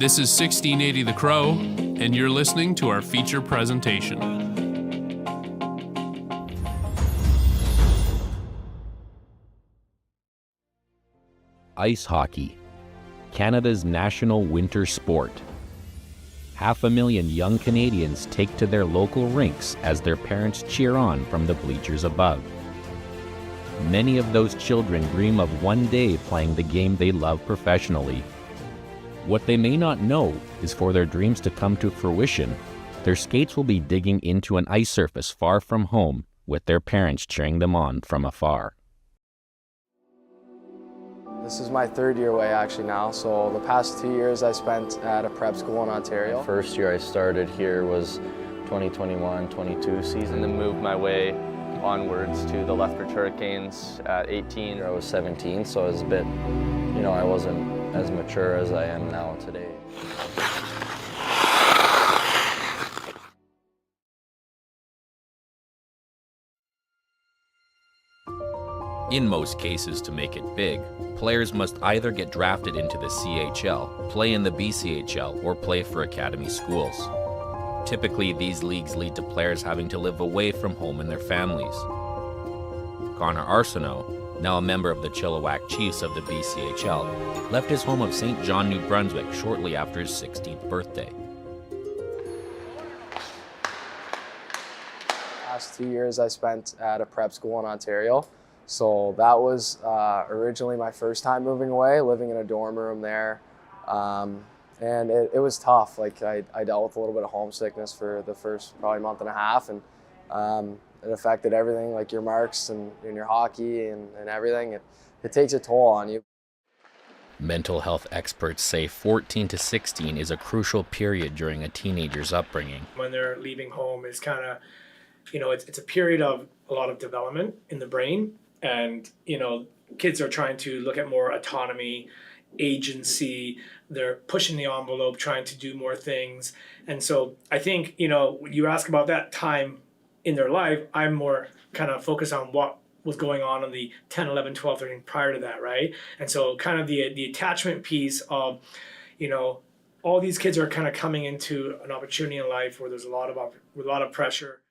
This is 1680 The Crow, and you're listening to our feature presentation. Ice hockey, Canada's national winter sport. 500,000 young Canadians take to their local rinks as their parents cheer on from the bleachers above. Many of those children dream of one day playing the game they love professionally. What they may not know is for their dreams to come to fruition, their skates will be digging into an ice surface far from home with their parents cheering them on from afar. This is my third year away actually now, so the past 2 years I spent at a prep school in Ontario. First year I started here was 2021-22 season, and then moved my way onwards to the Lethbridge Hurricanes at 18. I was 17, so I was a bit, I wasn't as mature as I am now today. In most cases, to make it big, players must either get drafted into the CHL, play in the BCHL, or play for academy schools. Typically, these leagues lead to players having to live away from home and their families. Connor Arsenault, now a member of the Chilliwack Chiefs of the BCHL, left his home of St. John, New Brunswick shortly after his 16th birthday. Last 2 years I spent at a prep school in Ontario. So that was originally my first time moving away, living in a dorm room there. And it was tough. Like I dealt with a little bit of homesickness for the first probably month and a half, and it affected everything, like your marks and your hockey and everything. It takes a toll on you. Mental health experts say 14 to 16 is a crucial period during a teenager's upbringing. When they're leaving home is kind of, it's a period of a lot of development in the brain. And, kids are trying to look at more autonomy, agency, they're pushing the envelope, trying to do more things. And so I think, you ask about that time in their life, I'm more kind of focused on what was going on in the 10, 11, 12, 13 prior to that, right? And so kind of the attachment piece of, all these kids are kind of coming into an opportunity in life where there's a lot of pressure.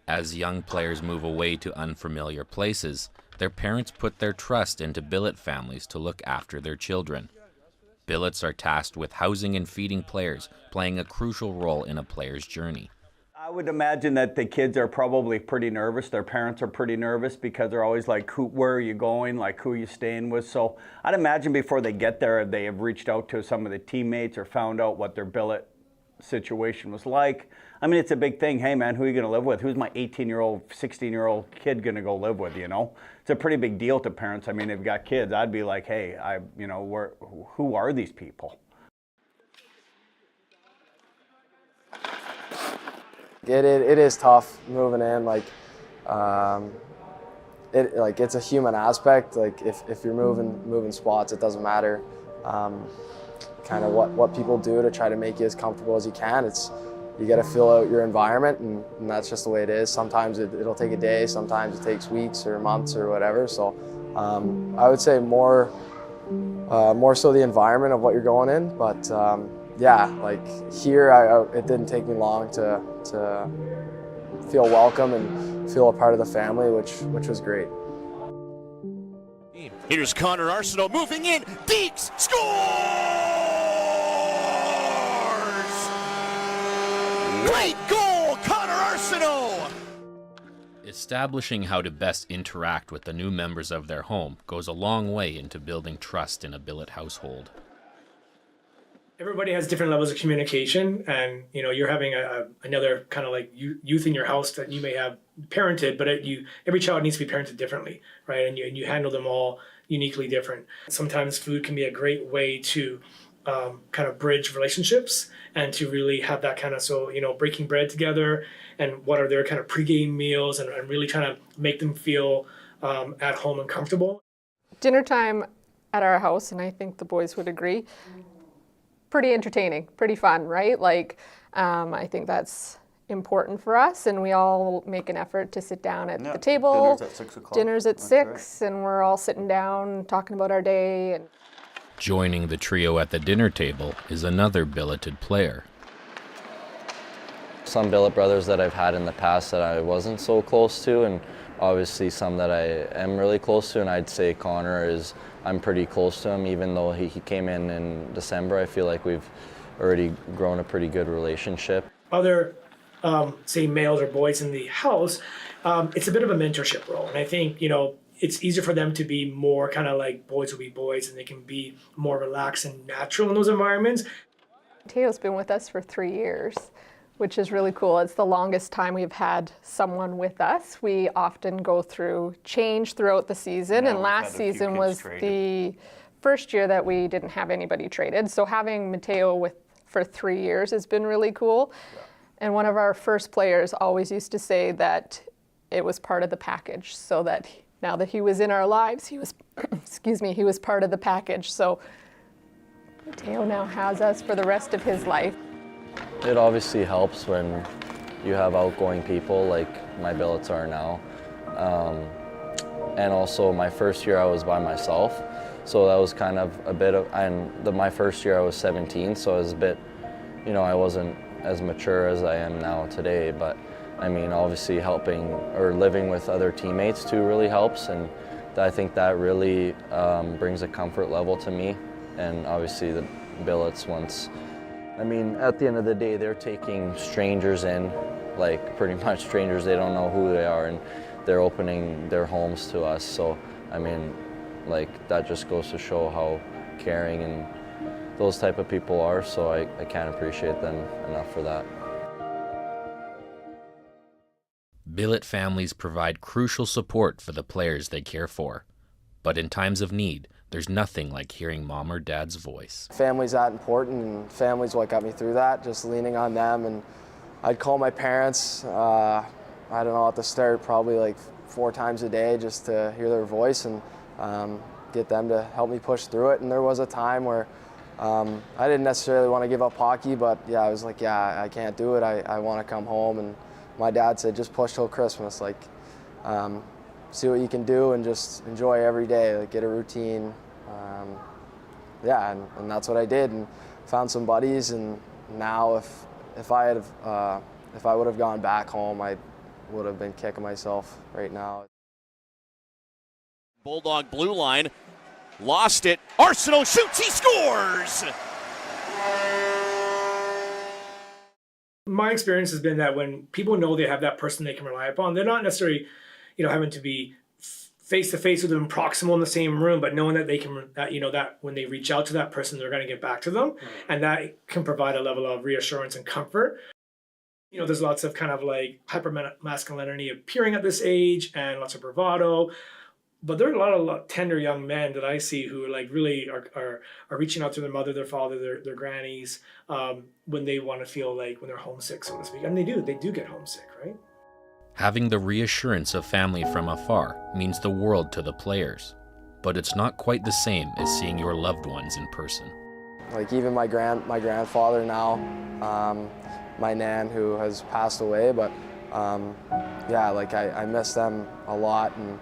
As young players move away to unfamiliar places, their parents put their trust into billet families to look after their children. Billets are tasked with housing and feeding players, playing a crucial role in a player's journey. I would imagine that the kids are probably pretty nervous. Their parents are pretty nervous because they're always like, where are you going? Like, who are you staying with? So I'd imagine before they get there, they have reached out to some of the teammates or found out what their billet situation was like. I mean, it's a big thing. Hey, man, who are you going to live with? Who's my 18-year-old, 16-year-old kid going to go live with, It's a pretty big deal to parents. I mean, they've got kids. I'd be like, hey, who are these people? It is tough moving in. It's a human aspect. Like if you're moving spots, it doesn't matter. Kind of what people do to try to make you as comfortable as you can. You got to fill out your environment, and that's just the way it is. Sometimes it'll take a day, sometimes it takes weeks or months or whatever. So I would say more so the environment of what you're going in. But yeah, like here, it didn't take me long to feel welcome and feel a part of the family, which was great. Here's Connor Arsenault moving in. Deeks scores! Great goal, Connor Arsenault! Establishing how to best interact with the new members of their home goes a long way into building trust in a billet household. Everybody has different levels of communication, and you're having another kind of like youth in your house that you may have parented, but every child needs to be parented differently, right? And you handle them all uniquely different. Sometimes food can be a great way to kind of bridge relationships and to really have that kind of, breaking bread together and what are their kind of pregame meals and really trying to make them feel at home and comfortable. Dinner time at our house, and I think the boys would agree, pretty entertaining, pretty fun, right? I think that's important for us, and we all make an effort to sit down at the table. Dinner's at 6 o'clock. Dinner's at 6, right. And we're all sitting down talking about our day. And Joining the trio at the dinner table is another billeted player. Some billet brothers that I've had in the past that I wasn't so close to, and obviously some that I am really close to, and I'd say Connor I'm pretty close to him, even though he came in December. I feel like we've already grown a pretty good relationship. Other, say, males or boys in the house, it's a bit of a mentorship role. And I think, it's easier for them to be more kind of like boys will be boys, and they can be more relaxed and natural in those environments. Mateo's been with us for 3 years, which is really cool. It's the longest time we've had someone with us. We often go through change throughout the season, and last season was the first year that we didn't have anybody traded. So having Mateo for 3 years has been really cool. Yeah. And one of our first players always used to say that it was part of the package, so that now that he was in our lives, he was, he was part of the package. So Mateo now has us for the rest of his life. It obviously helps when you have outgoing people like my billets are now. And also my first year I was by myself. So that was kind of a bit of, my first year I was 17, so I was a bit, I wasn't as mature as I am now today, but I mean, obviously helping or living with other teammates too really helps, and I think that really brings a comfort level to me. And obviously the billets at the end of the day, they're taking strangers in, like pretty much strangers, they don't know who they are, and they're opening their homes to us. So, I mean, that just goes to show how caring and those type of people are, so I can't appreciate them enough for that. Billet families provide crucial support for the players they care for. But in times of need, there's nothing like hearing mom or dad's voice. Family's that important, and family's what got me through that, just leaning on them. And I'd call my parents, I don't know, at the start, probably 4 times a day just to hear their voice and get them to help me push through it. And there was a time where I didn't necessarily want to give up hockey, but yeah, I was like, yeah, I can't do it. I want to come home. And my dad said, just push till Christmas. See what you can do and just enjoy every day, get a routine. And that's what I did, and found some buddies. And now if I would have gone back home, I would have been kicking myself right now. Bulldog blue line, lost it. Arsenault shoots, he scores! My experience has been that when people know they have that person they can rely upon, they're not necessarily, having to be face to face with them, proximal in the same room, but knowing that they can, that when they reach out to that person, they're going to get back to them, and that can provide a level of reassurance and comfort. There's lots of kind of hyper masculinity appearing at this age, and lots of bravado. But there are a lot of tender young men that I see who really are reaching out to their mother, their father, their grannies, when they want to feel when they're homesick, so to speak. And they do get homesick, right? Having the reassurance of family from afar means the world to the players, but it's not quite the same as seeing your loved ones in person. Even my grandfather now, my nan who has passed away, but I miss them a lot, and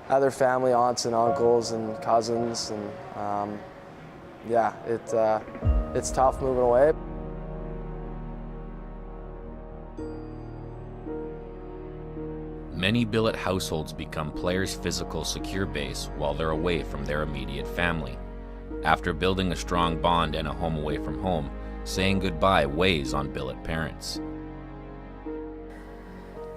other family, aunts and uncles and cousins, and it's tough moving away. Many billet households become players' physical secure base while they're away from their immediate family. After building a strong bond and a home away from home, saying goodbye weighs on billet parents.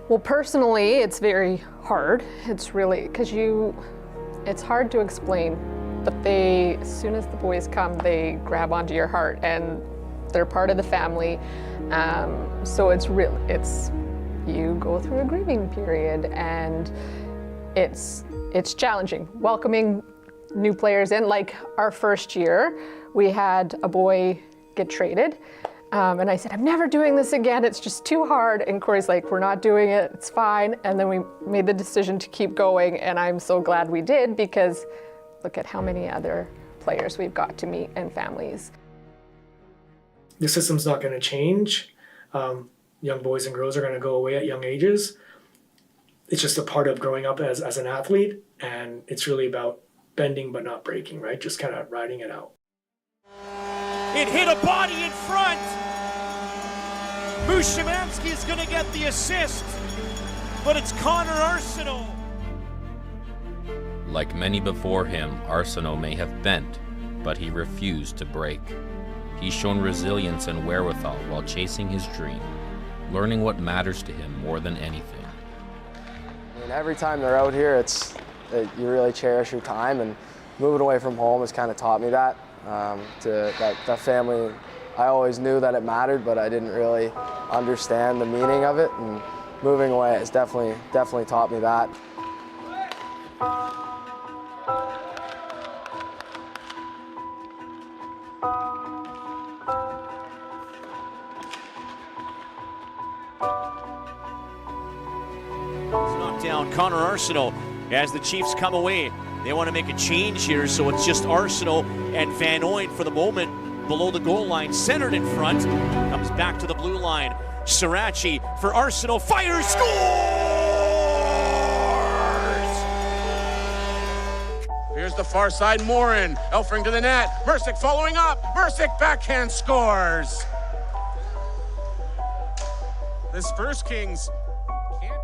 Well, personally, it's very hard. It's really, it's hard to explain, but as soon as the boys come, they grab onto your heart, and they're part of the family. So you go through a grieving period, and it's challenging. Welcoming new players in, our first year, we had a boy get traded. And I said, I'm never doing this again. It's just too hard. And Corey's like, we're not doing it. It's fine. And then we made the decision to keep going. And I'm so glad we did, because look at how many other players we've got to meet and families. The system's not going to change. Young boys and girls are going to go away at young ages. It's just a part of growing up as an athlete. And it's really about bending but not breaking, right? Just kind of riding it out. It hit a body in front. Bushimansky is going to get the assist, but it's Connor Arsenault. Like many before him, Arsenault may have bent, but he refused to break. He's shown resilience and wherewithal while chasing his dream, learning what matters to him more than anything. I mean, every time they're out here, you really cherish your time, and moving away from home has kind of taught me that. That family, I always knew that it mattered, but I didn't really understand the meaning of it, and moving away has definitely taught me that. Knocked down Connor Arsenault as the Chiefs come away. They want to make a change here, so it's just Arsenault and Van Ooyen for the moment below the goal line, centered in front. Comes back to the blue line. Sirachi for Arsenault, fires, scores! Here's the far side, Morin. Elfring to the net. Mercick following up. Mercick backhand scores. The Spurs Kings can't.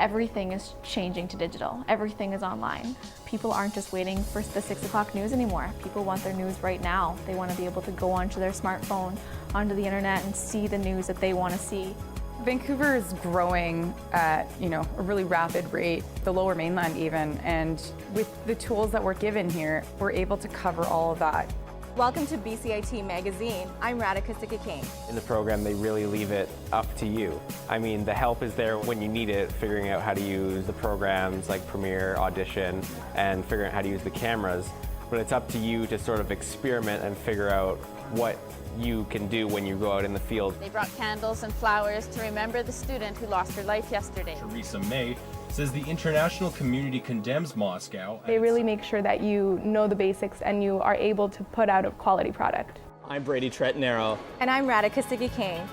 Everything is changing to digital. Everything is online. People aren't just waiting for the 6 o'clock news anymore. People want their news right now. They want to be able to go onto their smartphone, onto the internet, and see the news that they want to see. Vancouver is growing at a really rapid rate, the Lower Mainland even, and with the tools that we're given here, we're able to cover all of that. Welcome to BCIT Magazine. I'm Radhika Sikakane. In the program, they really leave it up to you. I mean, the help is there when you need it, figuring out how to use the programs like Premiere, Audition, and figuring out how to use the cameras. But it's up to you to sort of experiment and figure out what you can do when you go out in the field. They brought candles and flowers to remember the student who lost her life yesterday. Theresa May says the international community condemns Moscow. They really make sure that you know the basics and you are able to put out a quality product. I'm Brady Tretnero. And I'm Radhika Sikakane.